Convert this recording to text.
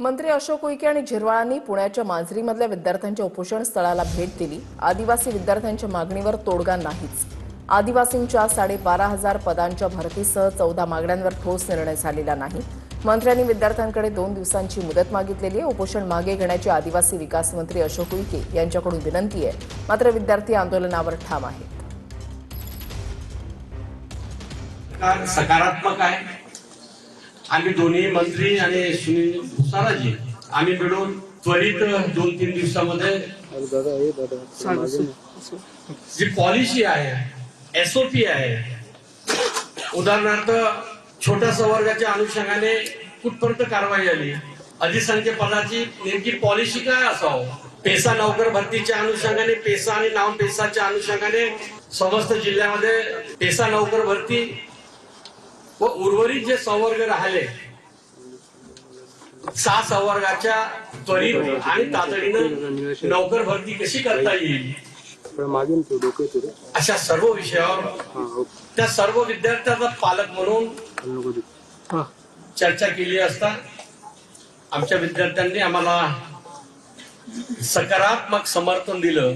मंत्री अशोक उईके आणि झिरवाळांनी पुण्याच्या मांजरीमधल्या विद्यार्थ्यांच्या उपोषण स्थळाला भेट दिली। आदिवासी विद्यार्थ्यांच्या मागणीवर तोडगा नाहीच। आदिवासींच्या 12,500 पदांच्या भरतीसह 14 मागण्यांवर ठोस निर्णय झालेला नाही। मंत्र्यांनी विद्यार्थ्यांकडे 2 दिवसांची मुदत मागितलेली आहे। उपोषण मागे घेण्याची आदिवासी विकास मंत्री अशोक उईके यांच्याकडून विनंती आहे, मात्र विद्यार्थी आंदोलनावर ठाम आहेत। सकारात्मक आहे। आम्ही दोन्ही मंत्री आणि सुनील भुसाराजी आम्ही मिळून त्वरित 2-3 दिवसामध्ये जी पॉलिसी आहे, SOP आहे, उदाहरणार्थ छोट्या संवर्गाच्या अनुषंगाने कुठपर्यंत कारवाई आली, अधिसंख्य पदाची नेमकी पॉलिसी काय असावं, पेसा नोकर भरतीच्या अनुषंगाने पेसा आणि नाम पेसाच्या अनुषंगाने समस्त जिल्ह्यामध्ये पेसा नोकर भरती व उर्वरित जे संवर्ग राहिले 6 संवर्गाच्या त्वरित आणि तातडीनं नोकर भरती कशी करता येईल अशा सर्व विषयावर त्या सर्व विद्यार्थ्यांचा पालक म्हणून चर्चा केली असता आमच्या विद्यार्थ्यांनी आम्हाला सकारात्मक समर्थन दिलं।